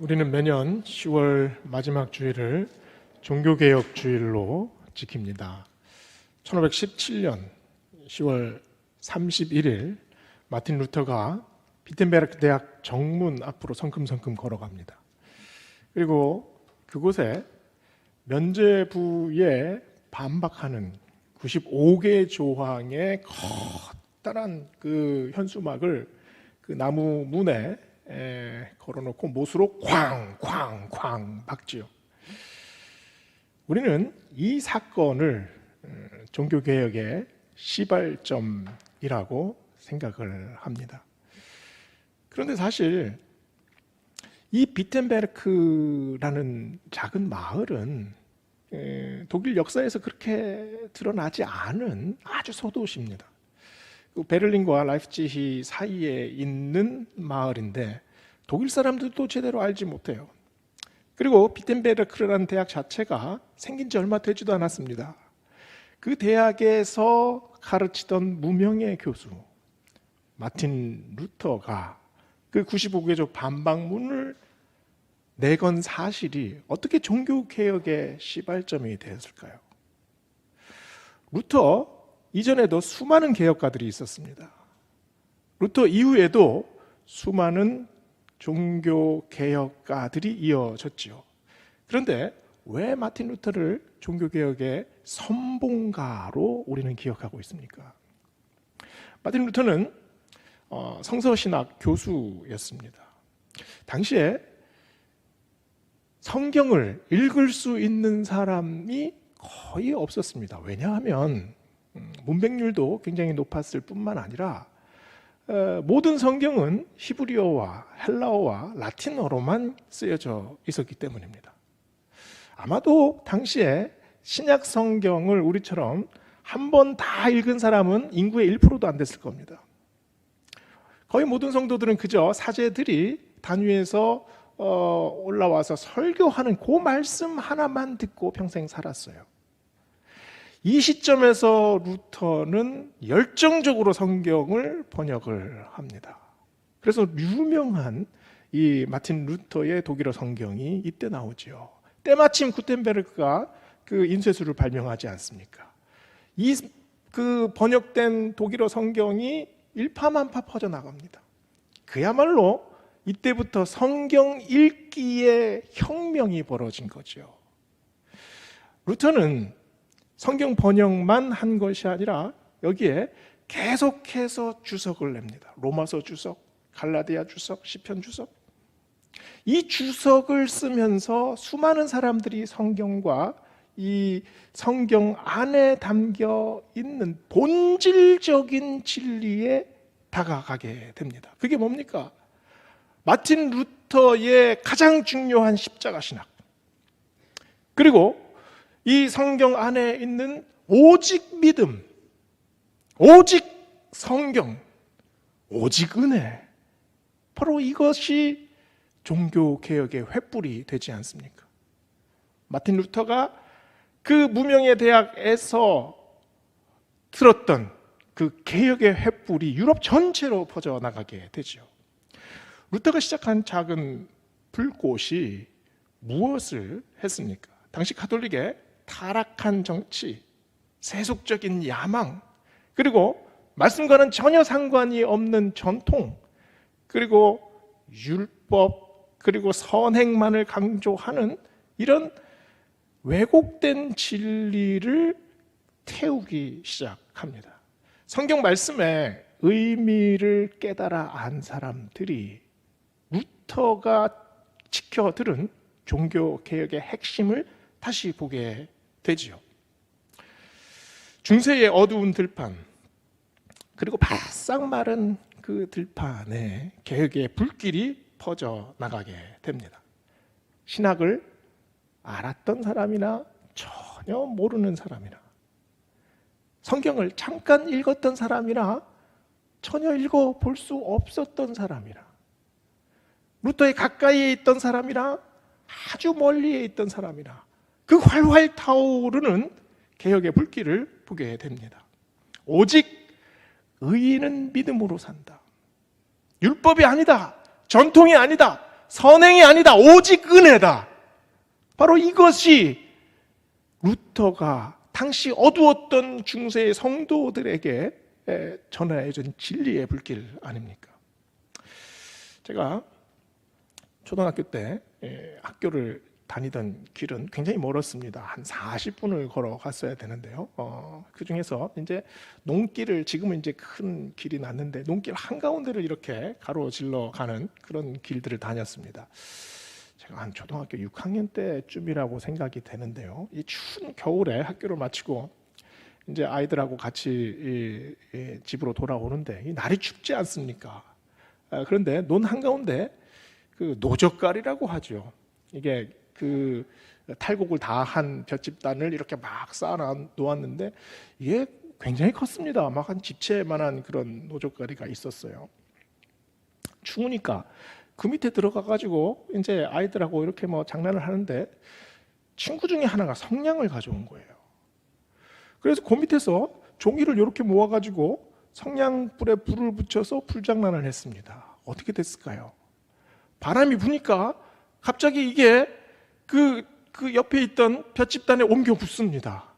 우리는 매년 10월 마지막 주일을 종교개혁 주일로 지킵니다. 1517년 10월 31일 마틴 루터가 비텐베르크 대학 정문 앞으로 성큼성큼 걸어갑니다. 그리고 그곳에 면죄부에 반박하는 95개 조항의 커다란 그 현수막을 그 나무 문에 걸어놓고 못으로 쾅쾅쾅 박지요. 우리는 이 사건을 종교개혁의 시발점이라고 생각을 합니다. 그런데 사실 이 비텐베르크라는 작은 마을은 독일 역사에서 그렇게 드러나지 않은 아주 소도시입니다. 베를린과 라이프치히 사이에 있는 마을인데 독일 사람들도 제대로 알지 못해요. 그리고 비텐베르크라는 대학 자체가 생긴 지 얼마 되지도 않았습니다. 그 대학에서 가르치던 무명의 교수 마틴 루터가 그 95개조 반박문을 내건 사실이 어떻게 종교개혁의 시발점이 되었을까요? 루터 이전에도 수많은 개혁가들이 있었습니다. 루터 이후에도 수많은 종교개혁가들이 이어졌죠. 그런데 왜 마틴 루터를 종교개혁의 선봉가로 우리는 기억하고 있습니까? 마틴 루터는 성서신학 교수였습니다. 당시에 성경을 읽을 수 있는 사람이 거의 없었습니다. 왜냐하면 문맹률도 굉장히 높았을 뿐만 아니라 모든 성경은 히브리어와 헬라어와 라틴어로만 쓰여져 있었기 때문입니다. 아마도 당시에 신약 성경을 우리처럼 한 번 다 읽은 사람은 인구의 1%도 안 됐을 겁니다. 거의 모든 성도들은 그저 사제들이 단위에서 올라와서 설교하는 그 말씀 하나만 듣고 평생 살았어요. 이 시점에서 루터는 열정적으로 성경을 번역을 합니다. 그래서 유명한 이 마틴 루터의 독일어 성경이 이때 나오죠. 때마침 구텐베르크가 그 인쇄술을 발명하지 않습니까? 그 번역된 독일어 성경이 일파만파 퍼져나갑니다. 그야말로 이때부터 성경 읽기의 혁명이 벌어진 거죠. 루터는 성경 번역만 한 것이 아니라 여기에 계속해서 주석을 냅니다. 로마서 주석, 갈라디아 주석, 시편 주석. 이 주석을 쓰면서 수많은 사람들이 성경과 이 성경 안에 담겨 있는 본질적인 진리에 다가가게 됩니다. 그게 뭡니까? 마틴 루터의 가장 중요한 십자가 신학, 그리고 이 성경 안에 있는 오직 믿음, 오직 성경, 오직 은혜, 바로 이것이 종교개혁의 횃불이 되지 않습니까? 마틴 루터가 그 무명의 대학에서 들었던 그 개혁의 횃불이 유럽 전체로 퍼져나가게 되죠. 루터가 시작한 작은 불꽃이 무엇을 했습니까? 당시 가톨릭의 타락한 정치, 세속적인 야망, 그리고 말씀과는 전혀 상관이 없는 전통, 그리고 율법, 그리고 선행만을 강조하는 이런 왜곡된 진리를 태우기 시작합니다. 성경 말씀의 의미를 깨달아 안 사람들이 루터가 지켜들은 종교개혁의 핵심을 다시 보게 되지요. 중세의 어두운 들판, 그리고 바싹 마른 그 들판에 개혁의 불길이 퍼져나가게 됩니다. 신학을 알았던 사람이나 전혀 모르는 사람이나, 성경을 잠깐 읽었던 사람이나 전혀 읽어볼 수 없었던 사람이나, 루터의 가까이에 있던 사람이나 아주 멀리에 있던 사람이나 그 활활 타오르는 개혁의 불길을 보게 됩니다. 오직 의인은 믿음으로 산다. 율법이 아니다. 전통이 아니다. 선행이 아니다. 오직 은혜다. 바로 이것이 루터가 당시 어두웠던 중세의 성도들에게 전해준 진리의 불길 아닙니까? 제가 초등학교 때 학교를 다니던 길은 굉장히 멀었습니다. 한 40분을 걸어갔어야 되는데요. 그 중에서 이제 농길을, 지금은 이제 큰 길이 났는데 농길 한가운데를 이렇게 가로질러 가는 그런 길들을 다녔습니다. 제가 한 초등학교 6학년 때쯤이라고 생각이 되는데요. 이 추운 겨울에 학교를 마치고 이제 아이들하고 같이 집으로 돌아오는데 이 날이 춥지 않습니까? 그런데 논 한가운데 그 노젓갈이라고 하죠. 이게 그 탈곡을 다 한 볏짚단을 이렇게 막 쌓아 놓았는데 이게 굉장히 컸습니다. 막 한 집채만한 그런 노젓가리가 있었어요. 추우니까 그 밑에 들어가 가지고 이제 아이들하고 이렇게 뭐 장난을 하는데 친구 중에 하나가 성냥을 가져온 거예요. 그래서 그 밑에서 종이를 이렇게 모아 가지고 성냥불에 불을 붙여서 불장난을 했습니다. 어떻게 됐을까요? 바람이 부니까 갑자기 이게 그 옆에 있던 볏짚단에 옮겨 붙습니다.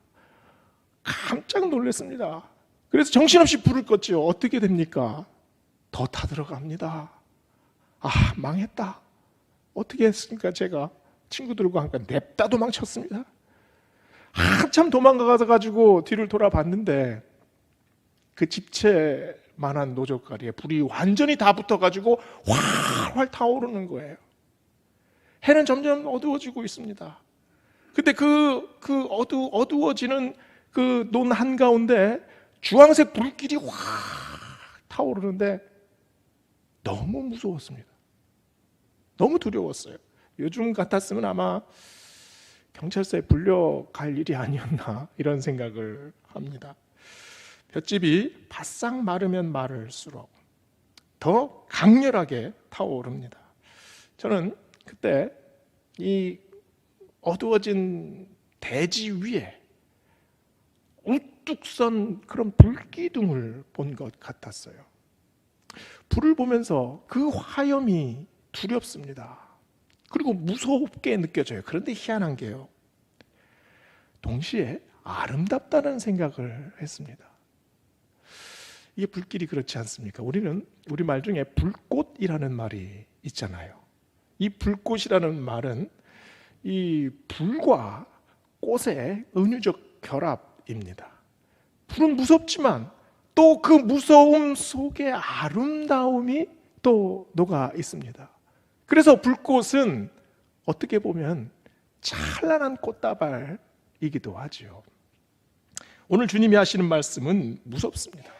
깜짝 놀랐습니다. 그래서 정신없이 불을 껐죠. 어떻게 됩니까? 더 타들어갑니다. 아, 망했다. 어떻게 했습니까? 제가 친구들과 함께 냅다 도망쳤습니다. 한참 도망가가지고 뒤를 돌아봤는데 그 집채만한 노젓가리에 불이 완전히 다 붙어가지고 활활 타오르는 거예요. 해는 점점 어두워지고 있습니다. 근데 그 어두워지는 그 논 한가운데 주황색 불길이 확 타오르는데 너무 무서웠습니다. 너무 두려웠어요. 요즘 같았으면 아마 경찰서에 불려갈 일이 아니었나 이런 생각을 합니다. 볏짚이 바싹 마르면 마를수록 더 강렬하게 타오릅니다. 저는 그때 이 어두워진 대지 위에 우뚝 선 그런 불기둥을 본 것 같았어요. 불을 보면서 그 화염이 두렵습니다. 그리고 무섭게 느껴져요. 그런데 희한한 게요, 동시에 아름답다는 생각을 했습니다. 이게 불길이 그렇지 않습니까? 우리는 우리말 중에 불꽃이라는 말이 있잖아요. 이 불꽃이라는 말은 이 불과 꽃의 은유적 결합입니다. 불은 무섭지만 또 그 무서움 속에 아름다움이 또 녹아 있습니다. 그래서 불꽃은 어떻게 보면 찬란한 꽃다발이기도 하죠. 오늘 주님이 하시는 말씀은 무섭습니다.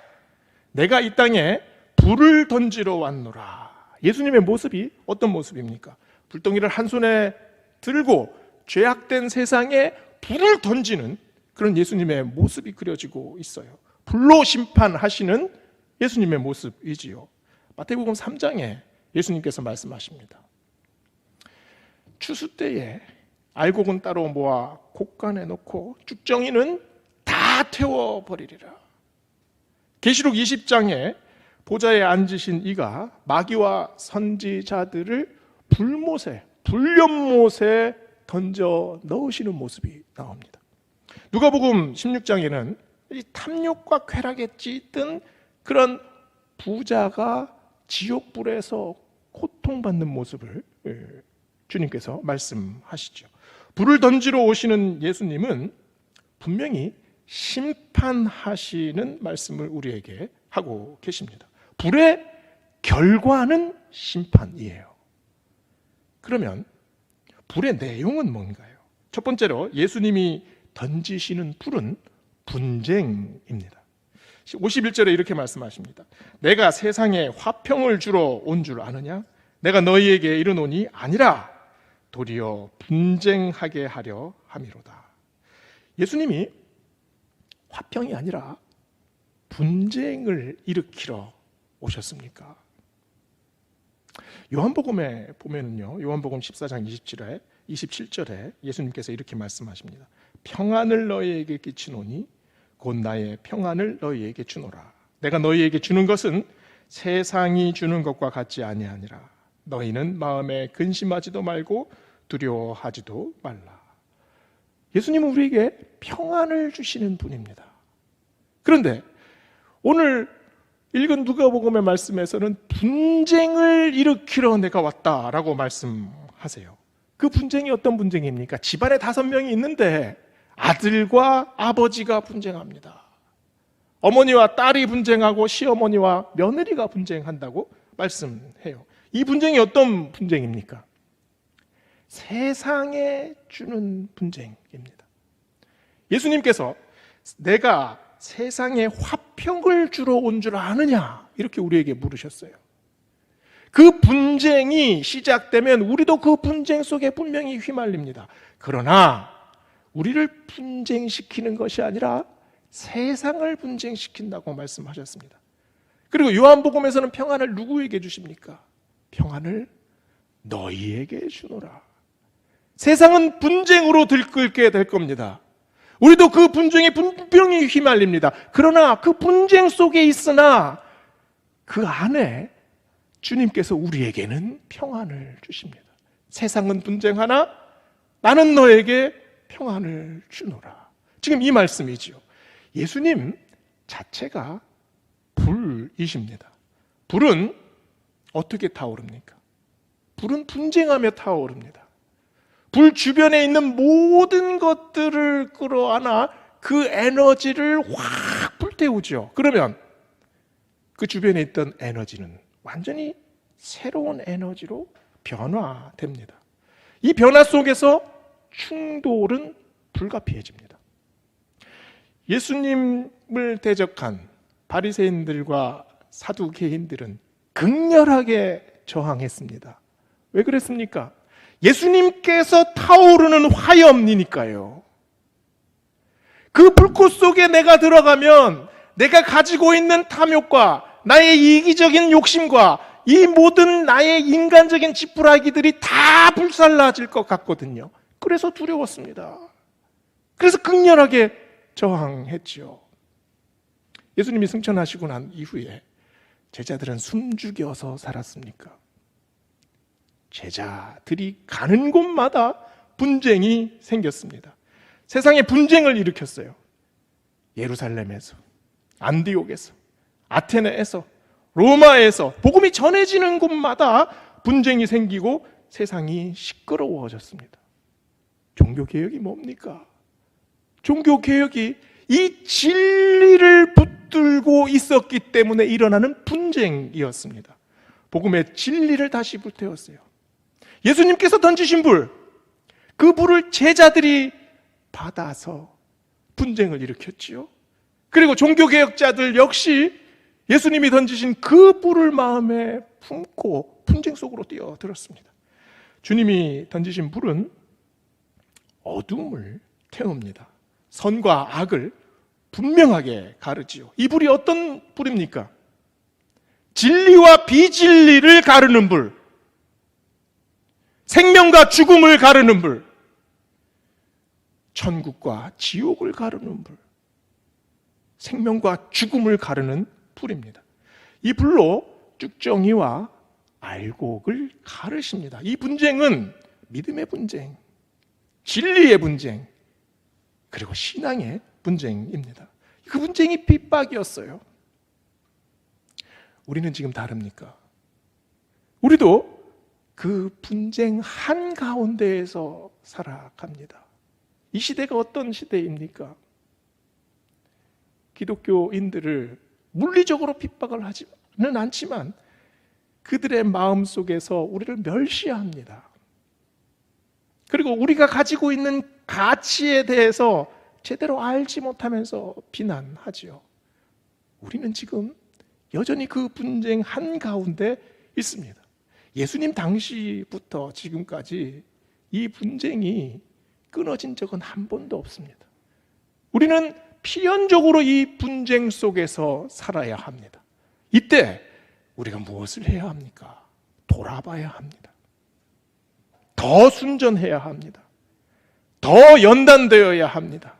내가 이 땅에 불을 던지러 왔노라. 예수님의 모습이 어떤 모습입니까? 불덩이를 한 손에 들고 죄악된 세상에 불을 던지는 그런 예수님의 모습이 그려지고 있어요. 불로 심판하시는 예수님의 모습이지요. 마태복음 3장에 예수님께서 말씀하십니다. 추수 때에 알곡은 따로 모아 곡간에 놓고 쭉정이는 다 태워버리리라. 계시록 20장에 보좌에 앉으신 이가 마귀와 선지자들을 불연못에 던져 넣으시는 모습이 나옵니다. 누가복음 16장에는 이 탐욕과 쾌락에 찌든 그런 부자가 지옥불에서 고통받는 모습을 주님께서 말씀하시죠. 불을 던지러 오시는 예수님은 분명히 심판하시는 말씀을 우리에게 하고 계십니다. 불의 결과는 심판이에요. 그러면 불의 내용은 뭔가요? 첫 번째로 예수님이 던지시는 불은 분쟁입니다. 51절에 이렇게 말씀하십니다. 내가 세상에 화평을 주러 온 줄 아느냐? 내가 너희에게 이르노니 아니라 도리어 분쟁하게 하려 함이로다. 예수님이 화평이 아니라 분쟁을 일으키러 오셨습니까? 요한복음에 보면은요, 요한복음 14장 27절에 예수님께서 이렇게 말씀하십니다. 평안을 너희에게 끼치노니 곧 나의 평안을 너희에게 주노라. 내가 너희에게 주는 것은 세상이 주는 것과 같지 아니하니라. 너희는 마음에 근심하지도 말고 두려워하지도 말라. 예수님은 우리에게 평안을 주시는 분입니다. 그런데 오늘 읽은 누가복음의 말씀에서는 분쟁을 일으키러 내가 왔다라고 말씀하세요. 그 분쟁이 어떤 분쟁입니까? 집안에 5명이 있는데 아들과 아버지가 분쟁합니다. 어머니와 딸이 분쟁하고 시어머니와 며느리가 분쟁한다고 말씀해요. 이 분쟁이 어떤 분쟁입니까? 세상에 주는 분쟁입니다. 예수님께서 내가 세상에 화평을 주러 온 줄 아느냐? 이렇게 우리에게 물으셨어요. 그 분쟁이 시작되면 우리도 그 분쟁 속에 분명히 휘말립니다. 그러나 우리를 분쟁시키는 것이 아니라 세상을 분쟁시킨다고 말씀하셨습니다. 그리고 요한복음에서는 평안을 누구에게 주십니까? 평안을 너희에게 주노라. 세상은 분쟁으로 들끓게 될 겁니다. 우리도 그 분쟁에 분명히 휘말립니다. 그러나 그 분쟁 속에 있으나 그 안에 주님께서 우리에게는 평안을 주십니다. 세상은 분쟁하나 나는 너에게 평안을 주노라. 지금 이 말씀이지요. 예수님 자체가 불이십니다. 불은 어떻게 타오릅니까? 불은 분쟁하며 타오릅니다. 불 주변에 있는 모든 것들을 끌어안아 그 에너지를 확 불태우죠. 그러면 그 주변에 있던 에너지는 완전히 새로운 에너지로 변화됩니다. 이 변화 속에서 충돌은 불가피해집니다. 예수님을 대적한 바리새인들과 사두개인들은 극렬하게 저항했습니다. 왜 그랬습니까? 예수님께서 타오르는 화염이니까요. 그 불꽃 속에 내가 들어가면 내가 가지고 있는 탐욕과 나의 이기적인 욕심과 이 모든 나의 인간적인 지푸라기들이 다 불살라질 것 같거든요. 그래서 두려웠습니다. 그래서 극렬하게 저항했죠. 예수님이 승천하시고 난 이후에 제자들은 숨죽여서 살았습니까? 제자들이 가는 곳마다 분쟁이 생겼습니다. 세상에 분쟁을 일으켰어요. 예루살렘에서, 안디옥에서, 아테네에서, 로마에서 복음이 전해지는 곳마다 분쟁이 생기고 세상이 시끄러워졌습니다. 종교개혁이 뭡니까? 종교개혁이 이 진리를 붙들고 있었기 때문에 일어나는 분쟁이었습니다. 복음의 진리를 다시 불태웠어요. 예수님께서 던지신 불, 그 불을 제자들이 받아서 분쟁을 일으켰지요. 그리고 종교개혁자들 역시 예수님이 던지신 그 불을 마음에 품고 분쟁 속으로 뛰어들었습니다. 주님이 던지신 불은 어둠을 태웁니다. 선과 악을 분명하게 가르지요. 이 불이 어떤 불입니까? 진리와 비진리를 가르는 불, 생명과 죽음을 가르는 불, 천국과 지옥을 가르는 불, 생명과 죽음을 가르는 불입니다. 이 불로 쭉정이와 알곡을 가르십니다. 이 분쟁은 믿음의 분쟁, 진리의 분쟁, 그리고 신앙의 분쟁입니다. 그 분쟁이 핍박이었어요. 우리는 지금 다릅니까? 우리도 그 분쟁 한가운데에서 살아갑니다. 이 시대가 어떤 시대입니까? 기독교인들을 물리적으로 핍박을 하지는 않지만 그들의 마음 속에서 우리를 멸시합니다. 그리고 우리가 가지고 있는 가치에 대해서 제대로 알지 못하면서 비난하지요. 우리는 지금 여전히 그 분쟁 한가운데 있습니다. 예수님 당시부터 지금까지 이 분쟁이 끊어진 적은 한 번도 없습니다. 우리는 필연적으로 이 분쟁 속에서 살아야 합니다. 이때 우리가 무엇을 해야 합니까? 돌아봐야 합니다. 더 순전해야 합니다. 더 연단되어야 합니다.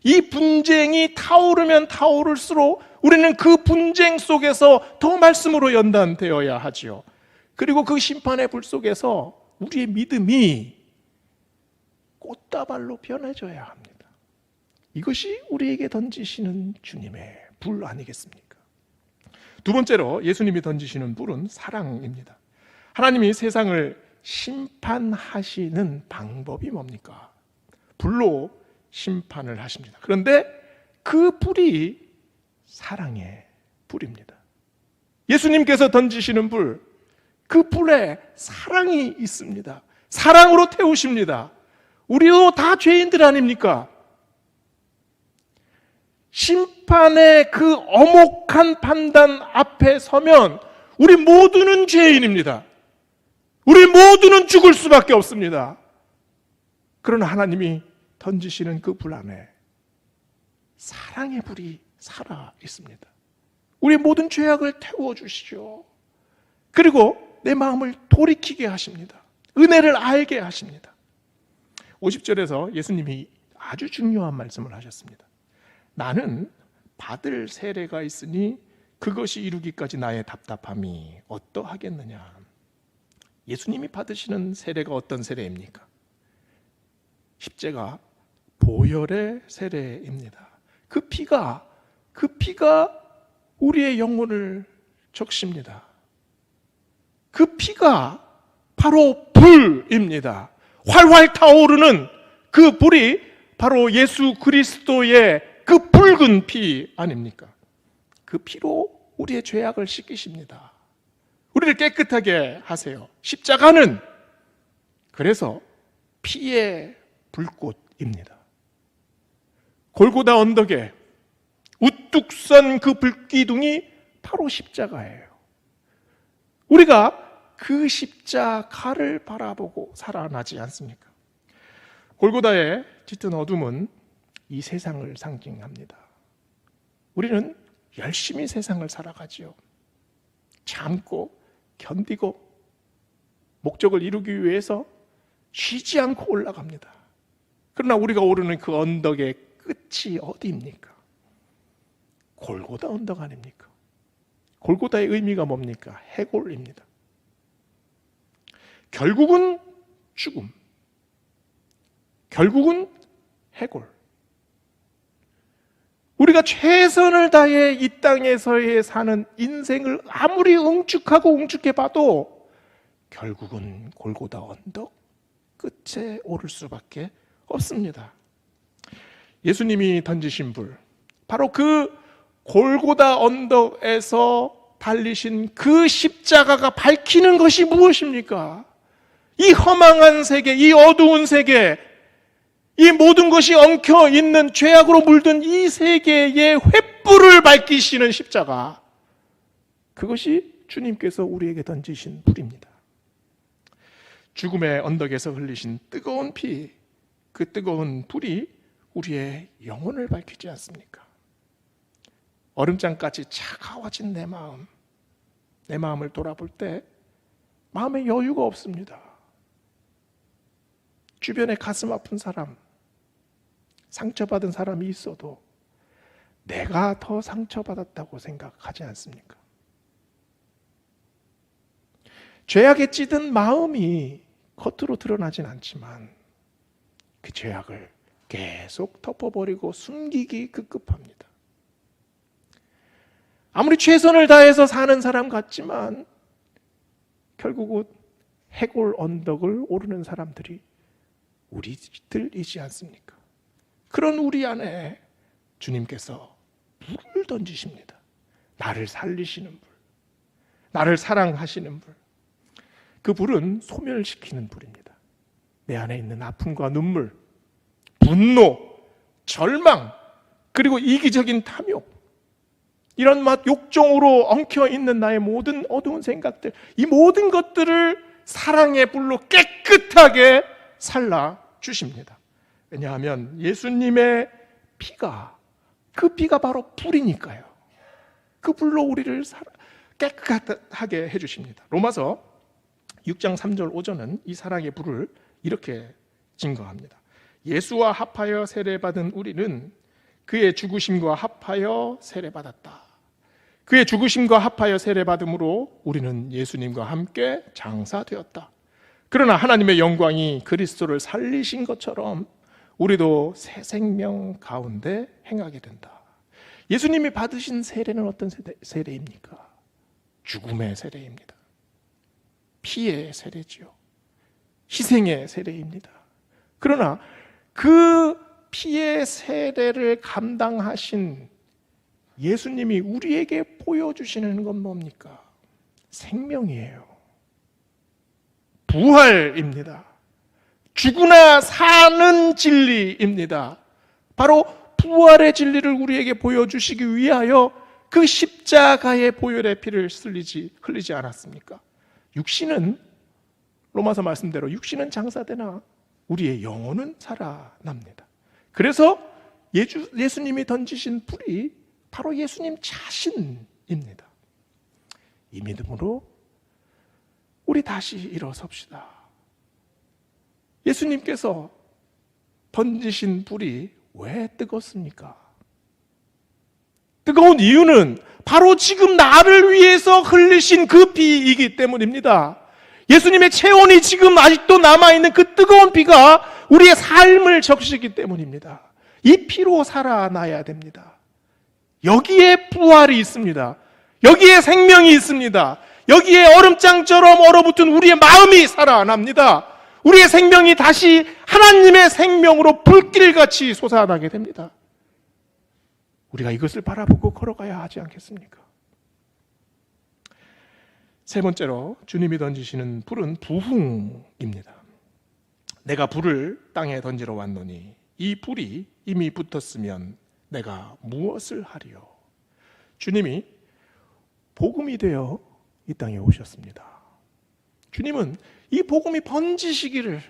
이 분쟁이 타오르면 타오를수록 우리는 그 분쟁 속에서 더 말씀으로 연단되어야 하지요. 그리고 그 심판의 불 속에서 우리의 믿음이 꽃다발로 변해져야 합니다. 이것이 우리에게 던지시는 주님의 불 아니겠습니까? 두 번째로 예수님이 던지시는 불은 사랑입니다. 하나님이 세상을 심판하시는 방법이 뭡니까? 불로 심판을 하십니다. 그런데 그 불이 사랑의 불입니다. 예수님께서 던지시는 불, 그 불에 사랑이 있습니다. 사랑으로 태우십니다. 우리도 다 죄인들 아닙니까? 심판의 그 엄혹한 판단 앞에 서면 우리 모두는 죄인입니다. 우리 모두는 죽을 수밖에 없습니다. 그러나 하나님이 던지시는 그 불 안에 사랑의 불이 살아 있습니다. 우리 모든 죄악을 태워주시죠. 그리고 내 마음을 돌이키게 하십니다. 은혜를 알게 하십니다. 50절에서 예수님이 아주 중요한 말씀을 하셨습니다. 나는 받을 세례가 있으니 그것이 이루기까지 나의 답답함이 어떠하겠느냐. 예수님이 받으시는 세례가 어떤 세례입니까? 십자가 보혈의 세례입니다. 그 피가 우리의 영혼을 적십니다. 그 피가 바로 불입니다. 활활 타오르는 그 불이 바로 예수 그리스도의 그 붉은 피 아닙니까? 그 피로 우리의 죄악을 씻기십니다. 우리를 깨끗하게 하세요. 십자가는 그래서 피의 불꽃입니다. 골고다 언덕에 우뚝 선 그 불기둥이 바로 십자가예요. 우리가 그 십자가를 바라보고 살아나지 않습니까? 골고다의 짙은 어둠은 이 세상을 상징합니다. 우리는 열심히 세상을 살아가지요. 참고 견디고 목적을 이루기 위해서 쉬지 않고 올라갑니다. 그러나 우리가 오르는 그 언덕의 끝이 어디입니까? 골고다 언덕 아닙니까? 골고다의 의미가 뭡니까? 해골입니다. 결국은 죽음, 결국은 해골. 우리가 최선을 다해 이 땅에서의 사는 인생을 아무리 응축하고 응축해봐도 결국은 골고다 언덕 끝에 오를 수밖에 없습니다. 예수님이 던지신 불, 바로 그 골고다 언덕에서 달리신 그 십자가가 밝히는 것이 무엇입니까? 이 허망한 세계, 이 어두운 세계, 이 모든 것이 엉켜있는 죄악으로 물든 이 세계의 횃불을 밝히시는 십자가, 그것이 주님께서 우리에게 던지신 불입니다. 죽음의 언덕에서 흘리신 뜨거운 피, 그 뜨거운 불이 우리의 영혼을 밝히지 않습니까? 얼음장까지 차가워진 내 마음을 돌아볼 때 마음에 여유가 없습니다. 주변에 가슴 아픈 사람, 상처받은 사람이 있어도 내가 더 상처받았다고 생각하지 않습니까? 죄악에 찌든 마음이 겉으로 드러나진 않지만 그 죄악을 계속 덮어버리고 숨기기 급급합니다. 아무리 최선을 다해서 사는 사람 같지만 결국은 해골 언덕을 오르는 사람들이 우리들이지 않습니까? 그런 우리 안에 주님께서 불을 던지십니다. 나를 살리시는 불, 나를 사랑하시는 불. 그 불은 소멸시키는 불입니다. 내 안에 있는 아픔과 눈물, 분노, 절망, 그리고 이기적인 탐욕, 이런 욕정으로 엉켜있는 나의 모든 어두운 생각들, 이 모든 것들을 사랑의 불로 깨끗하게 살라주십니다. 왜냐하면 예수님의 피가, 그 피가 바로 불이니까요. 그 불로 우리를 깨끗하게 해주십니다. 로마서 6장 3절 5절은 이 사랑의 불을 이렇게 증거합니다. 예수와 합하여 세례받은 우리는 그의 죽으심과 합하여 세례받았다. 그의 죽으심과 합하여 세례받음으로 우리는 예수님과 함께 장사되었다. 그러나 하나님의 영광이 그리스도를 살리신 것처럼 우리도 새 생명 가운데 행하게 된다. 예수님이 받으신 세례는 어떤 세례입니까? 죽음의 세례입니다. 피의 세례지요. 희생의 세례입니다. 그러나 그 피의 세례를 감당하신 예수님이 우리에게 보여주시는 건 뭡니까? 생명이에요. 부활입니다. 죽으나 사는 진리입니다. 바로 부활의 진리를 우리에게 보여주시기 위하여 그 십자가의 보혈의 피를 흘리지 않았습니까? 육신은 로마서 말씀대로 육신은 장사되나 우리의 영혼은 살아납니다. 그래서 예수님이 던지신 불이 바로 예수님 자신입니다. 이 믿음으로 우리 다시 일어섭시다. 예수님께서 던지신 불이 왜 뜨겁습니까? 뜨거운 이유는 바로 지금 나를 위해서 흘리신 그 피이기 때문입니다. 예수님의 체온이 지금 아직도 남아있는 그 뜨거운 피가 우리의 삶을 적시기 때문입니다. 이 피로 살아나야 됩니다. 여기에 부활이 있습니다. 여기에 생명이 있습니다. 여기에 얼음장처럼 얼어붙은 우리의 마음이 살아납니다. 우리의 생명이 다시 하나님의 생명으로 불길같이 솟아나게 됩니다. 우리가 이것을 바라보고 걸어가야 하지 않겠습니까? 세 번째로 주님이 던지시는 불은 부흥입니다. 내가 불을 땅에 던지러 왔노니 이 불이 이미 붙었으면 내가 무엇을 하리요? 주님이 복음이 되어 이 땅에 오셨습니다. 주님은 이 복음이 번지시기를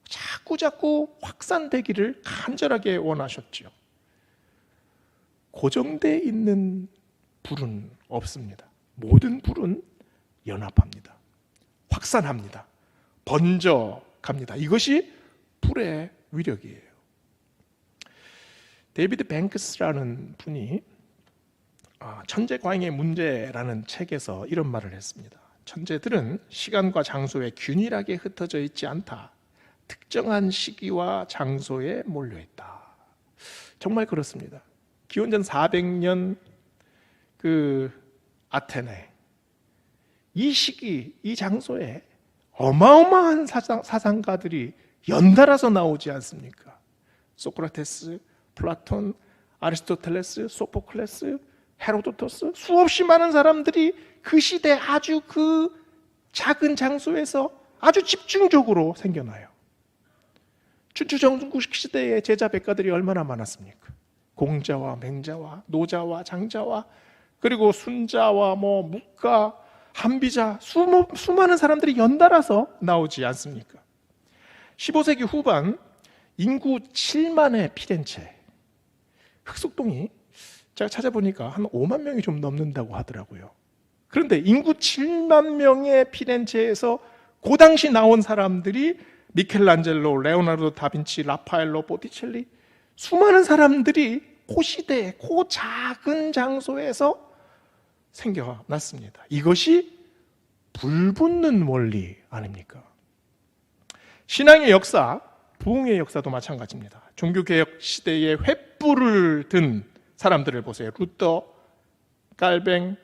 자꾸 확산되기를 간절하게 원하셨죠. 고정되어 있는 불은 없습니다. 모든 불은 연합합니다. 확산합니다. 번져갑니다. 이것이 불의 위력이에요. 데이비드 뱅크스라는 분이 천재과잉의 문제라는 책에서 이런 말을 했습니다. 천재들은 시간과 장소에 균일하게 흩어져 있지 않다. 특정한 시기와 장소에 몰려있다. 정말 그렇습니다. 기원전 400년 그 아테네, 이 시기, 이 장소에 어마어마한 사상가들이 연달아서 나오지 않습니까? 소크라테스, 플라톤, 아리스토텔레스, 소포클레스, 헤로도토스, 수없이 많은 사람들이 그 시대 아주 그 작은 장소에서 아주 집중적으로 생겨나요. 춘추전국 시대의 제자 백가들이 얼마나 많았습니까? 공자와 맹자와 노자와 장자와 그리고 순자와 묵가, 한비자, 수많은 사람들이 연달아서 나오지 않습니까? 15세기 후반 인구 7만의 피렌체, 흑석동이 제가 찾아보니까 한 5만 명이 좀 넘는다고 하더라고요. 그런데 인구 7만 명의 피렌체에서 그 당시 나온 사람들이 미켈란젤로, 레오나르도 다빈치, 라파엘로, 보티첼리, 수많은 사람들이 그 시대에 그 작은 장소에서 생겨났습니다. 이것이 불붙는 원리 아닙니까? 신앙의 역사, 부흥의 역사도 마찬가지입니다. 종교개혁 시대에 횃불을 든 사람들을 보세요. 루터, 깔뱅,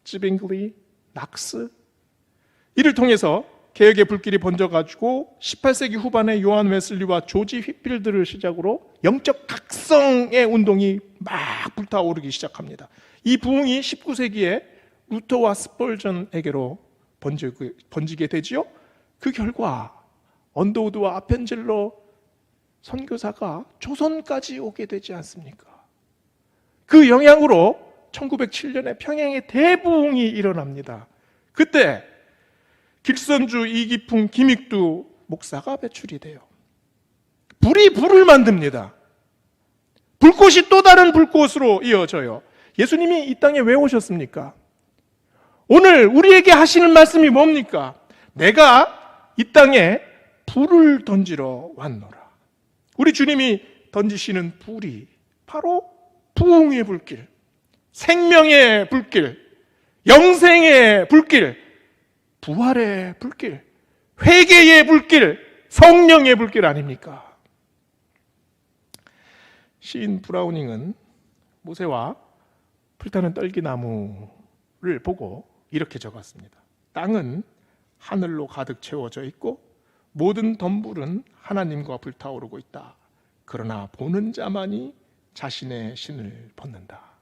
찌빙글리, 낙스. 이를 통해서 개혁의 불길이 번져가지고 18세기 후반에 요한 웨슬리와 조지 휘필드를 시작으로 영적 각성의 운동이 막 불타오르기 시작합니다. 이 부흥이 19세기에 루터와 스펄전에게로 번지게 되지요. 그 결과 언더우드와 아펜젤러 선교사가 조선까지 오게 되지 않습니까? 그 영향으로 1907년에 평양의 대부흥이 일어납니다. 그때 길선주, 이기풍, 김익두 목사가 배출이 돼요. 불이 불을 만듭니다. 불꽃이 또 다른 불꽃으로 이어져요. 예수님이 이 땅에 왜 오셨습니까? 오늘 우리에게 하시는 말씀이 뭡니까? 내가 이 땅에 불을 던지러 왔노라. 우리 주님이 던지시는 불이 바로 부흥의 불길, 생명의 불길, 영생의 불길, 부활의 불길, 회개의 불길, 성령의 불길 아닙니까? 시인 브라우닝은 모세와 불타는 떨기나무를 보고 이렇게 적었습니다. 땅은 하늘로 가득 채워져 있고 모든 덤불은 하나님과 불타오르고 있다. 그러나 보는 자만이 자신의 신을 벗는다.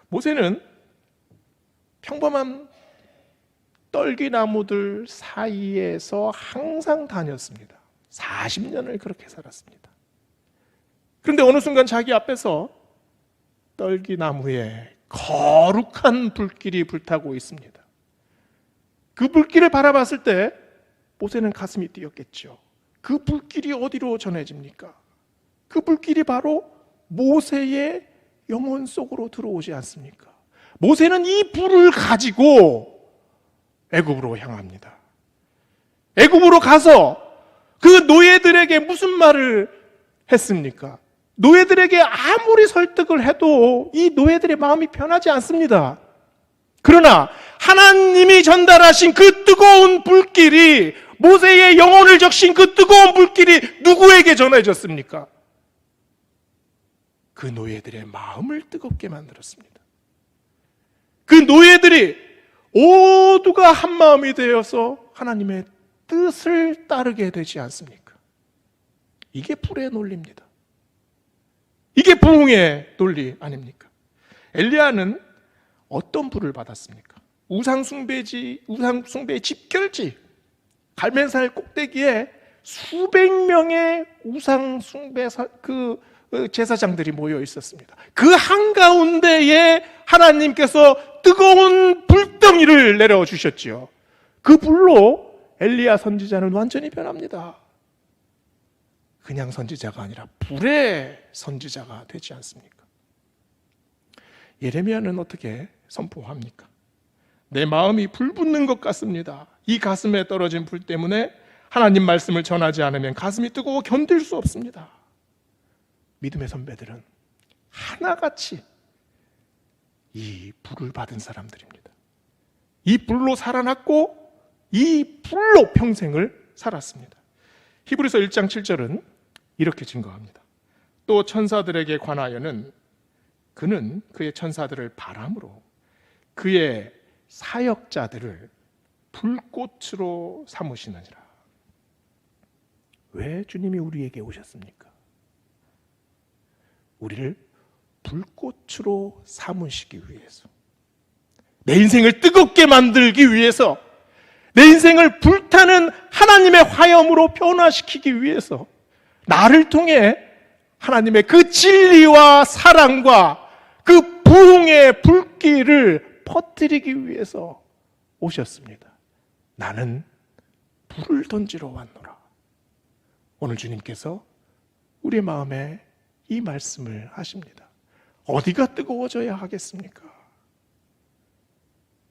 모세는 평범한 떨기나무들 사이에서 항상 다녔습니다. 40년을 그렇게 살았습니다. 그런데 어느 순간 자기 앞에서 떨기나무에 거룩한 불길이 불타고 있습니다. 그 불길을 바라봤을 때 모세는 가슴이 뛰었겠죠. 그 불길이 어디로 전해집니까? 그 불길이 바로 모세의 영혼 속으로 들어오지 않습니까? 모세는 이 불을 가지고 애굽으로 향합니다. 애굽으로 가서 그 노예들에게 무슨 말을 했습니까? 노예들에게 아무리 설득을 해도 이 노예들의 마음이 편하지 않습니다. 그러나 하나님이 전달하신 그 뜨거운 불길이, 모세의 영혼을 적신 그 뜨거운 불길이 누구에게 전해졌습니까? 그 노예들의 마음을 뜨겁게 만들었습니다. 그 노예들이 모두가 한 마음이 되어서 하나님의 뜻을 따르게 되지 않습니까? 이게 불의 논리입니다. 이게 부흥의 논리 아닙니까? 엘리야는 어떤 불을 받았습니까? 우상숭배의 집결지, 갈멜산 꼭대기에 수백 명의 우상숭배 제사장들이 모여 있었습니다. 그 한가운데에 하나님께서 뜨거운 불덩이를 내려주셨지요. 그 불로 엘리야 선지자는 완전히 변합니다. 그냥 선지자가 아니라 불의 선지자가 되지 않습니까? 예레미야는 어떻게 선포합니까? 내 마음이 불붙는 것 같습니다. 이 가슴에 떨어진 불 때문에 하나님 말씀을 전하지 않으면 가슴이 뜨거워 견딜 수 없습니다. 믿음의 선배들은 하나같이 이 불을 받은 사람들입니다. 이 불로 살아났고 이 불로 평생을 살았습니다. 히브리서 1장 7절은 이렇게 증거합니다. 또 천사들에게 관하여는 그는 그의 천사들을 바람으로 그의 사역자들을 불꽃으로 삼으시느니라. 왜 주님이 우리에게 오셨습니까? 우리를 불꽃으로 삼으시기 위해서, 내 인생을 뜨겁게 만들기 위해서, 내 인생을 불타는 하나님의 화염으로 변화시키기 위해서, 나를 통해 하나님의 그 진리와 사랑과 그 부흥의 불길을 퍼뜨리기 위해서 오셨습니다. 나는 불을 던지러 왔노라. 오늘 주님께서 우리의 마음에 이 말씀을 하십니다. 어디가 뜨거워져야 하겠습니까?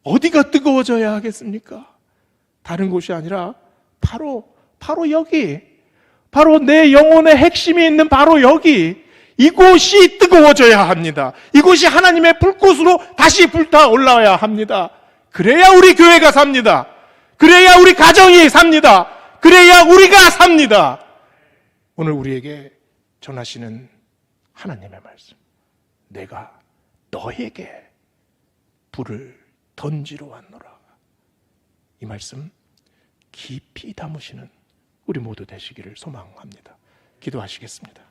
어디가 뜨거워져야 하겠습니까? 다른 곳이 아니라 바로 여기, 바로 내 영혼의 핵심이 있는 바로 여기, 이곳이 뜨거워져야 합니다. 이곳이 하나님의 불꽃으로 다시 불타 올라와야 합니다. 그래야 우리 교회가 삽니다. 그래야 우리 가정이 삽니다. 그래야 우리가 삽니다. 오늘 우리에게 전하시는 하나님의 말씀, 내가 너에게 불을 던지러 왔노라. 이 말씀 깊이 담으시는 우리 모두 되시기를 소망합니다. 기도하시겠습니다.